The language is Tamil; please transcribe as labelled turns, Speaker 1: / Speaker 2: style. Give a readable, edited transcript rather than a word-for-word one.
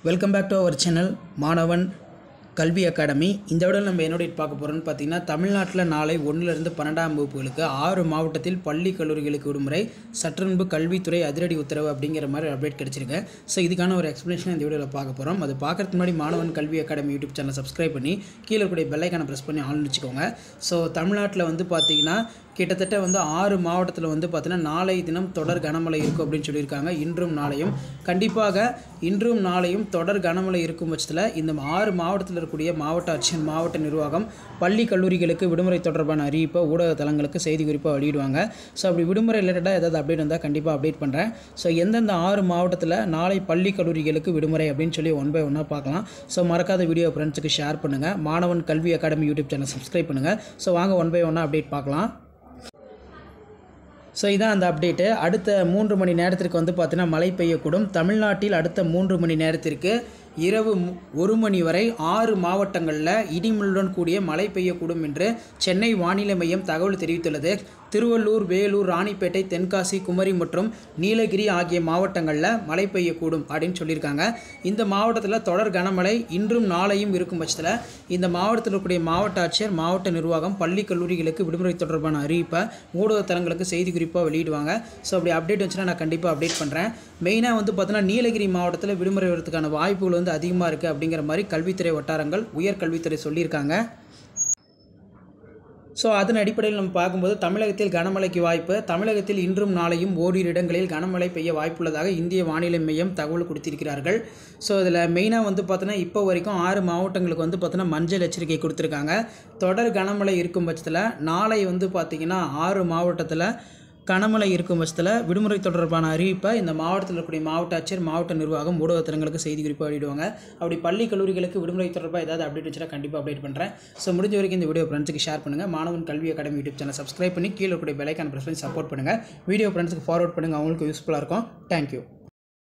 Speaker 1: Welcome back to our channel மாணவன் கல்வி அகாடமி. இந்த விட நம்ம என்னோட பார்க்க போகிறோம்னு பார்த்தீங்கன்னா, தமிழ்நாட்டில் நாளை 1லிருந்து 12ஆம் வகுப்புகளுக்கு 6 மாவட்டத்தில் பள்ளி கல்லூரிகளுக்கு விடுமுறை, சற்றுமுன்பு கல்வித்துறை அதிரடி உத்தரவு அப்படிங்கிற மாதிரி அப்டேட் கிடச்சிருக்கு. ஸோ இதுக்கான ஒரு எக்ஸ்ப்ளனேஷன் இந்த வீடியோவில் பார்க்க போகிறோம். அது பார்க்கறதுக்கு முன்னாடி மாணவன் கல்வி அகாடமி யூடியூப் சேனல் சப்ஸ்கிரைப் பண்ணி கீழே கூடிய பெல் ஐக்கானை ப்ரெஸ் பண்ணி ஆன் வச்சுக்கோங்க. ஸோ தமிழ்நாட்டில் பார்த்தீங்கன்னா கிட்டத்தட்ட 6 மாவட்டத்தில் பார்த்தீங்கன்னா நாளை தினம் தொடர் கனமழை இருக்கும் அப்படின்னு சொல்லியிருக்காங்க. இன்றும் நாளையும் கண்டிப்பாக இன்றும் நாளையும் தொடர் கனமழை இருக்கும் பட்சத்தில் இந்த 6 மாவட்டத்தில் இருக்கக்கூடிய மாவட்ட ஆட்சியர், மாவட்ட நிர்வாகம் பள்ளி கல்லூரிகளுக்கு விடுமுறை தொடர்பான அறிவிப்பை ஊடக தளங்களுக்கு செய்தி குறிப்பாக வெளியிடுவாங்க. ஸோ அப்படி விடுமுறை ரிலேட்டடாக ஏதாவது அப்டேட் வந்தால் கண்டிப்பாக அப்டேட் பண்ணுறேன். ஸோ எந்தெந்த 6 மாவட்டத்தில் நாளை பள்ளி கல்லூரிகளுக்கு விடுமுறை அப்படின்னு சொல்லி ஒன் பை ஒன்னாக பார்க்கலாம். ஸோ மறக்காத வீடியோ ஃப்ரெண்ட்ஸுக்கு ஷேர் பண்ணுங்கள். மாணவன் கல்வி அகாடமி யூடியூப் சேனல் சப்ஸ்கிரைப் பண்ணுங்கள். ஸோ வாங்க ஒன் பை ஒன்னாக அப்டேட் பார்க்கலாம். ஸோ இதான் அந்த அப்டேட்டு. அடுத்த 3 மணி நேரத்திற்கு பார்த்தீங்கன்னா மழை பெய்யக்கூடும். தமிழ்நாட்டில் அடுத்த 3 மணி நேரத்திற்கு இரவு 1 மணி வரை 6 மாவட்டங்களில் இடிமின்னலுடன் கூடிய மழை பெய்யக்கூடும் என்று சென்னை வானிலை மையம் தகவல் தெரிவித்துள்ளது. திருவள்ளூர், வேலூர், ராணிப்பேட்டை, தென்காசி, குமரி மற்றும் நீலகிரி ஆகிய மாவட்டங்களில் மழை பெய்யக்கூடும் அப்படின்னு சொல்லியிருக்காங்க. இந்த மாவட்டத்தில் தொடர் கனமழை இன்றும் நாளையும் இருக்கும் பட்சத்தில் இந்த மாவட்டத்தில் இருக்கக்கூடிய மாவட்ட ஆட்சியர், மாவட்ட நிர்வாகம் பள்ளி கல்லூரிகளுக்கு விடுமுறை தொடர்பான அறிவிப்பை ஊடக தளங்களுக்கு செய்தி குறிப்பாக வெளியிடுவாங்க. ஸோ அப்படி அப்டேட் வந்துச்சுன்னா நான் கண்டிப்பாக அப்டேட் பண்ணுறேன். மெயினாக பார்த்தீங்கன்னா நீலகிரி மாவட்டத்தில் விடுமுறை வரதுக்கான வாய்ப்புகள் அதிகமாக இருக்குது அப்படிங்கிற மாதிரி கல்வித்துறை வட்டாரங்கள், உயர்கல்வித்துறை சொல்லியிருக்காங்க. ஸோ அதன் அடிப்படையில் நம்ம பார்க்கும்போது தமிழகத்தில் கனமழைக்கு வாய்ப்பு. தமிழகத்தில் இன்றும் நாளையும் ஓரிரு இடங்களில் கனமழை பெய்ய வாய்ப்புள்ளதாக இந்திய வானிலை மையம் தகவல் கொடுத்திருக்கிறார்கள். ஸோ இதில் மெயினாக பார்த்தீங்கன்னா இப்போ வரைக்கும் 6 மாவட்டங்களுக்கு பார்த்தீங்கன்னா மஞ்சள் எச்சரிக்கை கொடுத்துருக்காங்க. தொடர் கனமழை இருக்கும் பட்சத்தில் நாளை பார்த்தீங்கன்னா 6 மாவட்டத்தில் கனமழை இருக்கும் பட்சத்தில் விடுமுறை தொடர்பான அறிவிப்பை இந்த மாவட்டத்தில் இருக்கக்கூடிய மாவட்ட ஆட்சியர், மாவட்ட நிர்வாகம் ஊடகத்தலங்களுக்கு செய்தி குறிப்பாக வெளியிடுவாங்க. அப்படி பள்ளி கல்லூரிகளுக்கு விடுமுறை தொடர்பாக ஏதாவது அப்டேட் வச்சுன்னா கண்டிப்பாக அப்டேட் பண்ணுறேன். ஸோ முடிஞ்ச வரைக்கும் இந்த வீடியோ ஃப்ரெண்ட்ஸுக்கு ஷேர் பண்ணுங்கள். மாணவன் கல்வி அகாடமி யூடியூப் சேனல் சப்ஸ்கிரைப் பண்ணி கீழே இருக்கக்கூடிய பெல் ஐக்கானை ப்ரெஸ் பண்ணி சப்போர்ட் பண்ணுங்கள். வீடியோ ஃப்ரெண்ட்ஸுக்கு ஃபார்வர்ட் பண்ணுங்கள், அவங்களுக்கு யூஸ்ஃபுல்லாக இருக்கும். தேங்க்யூ.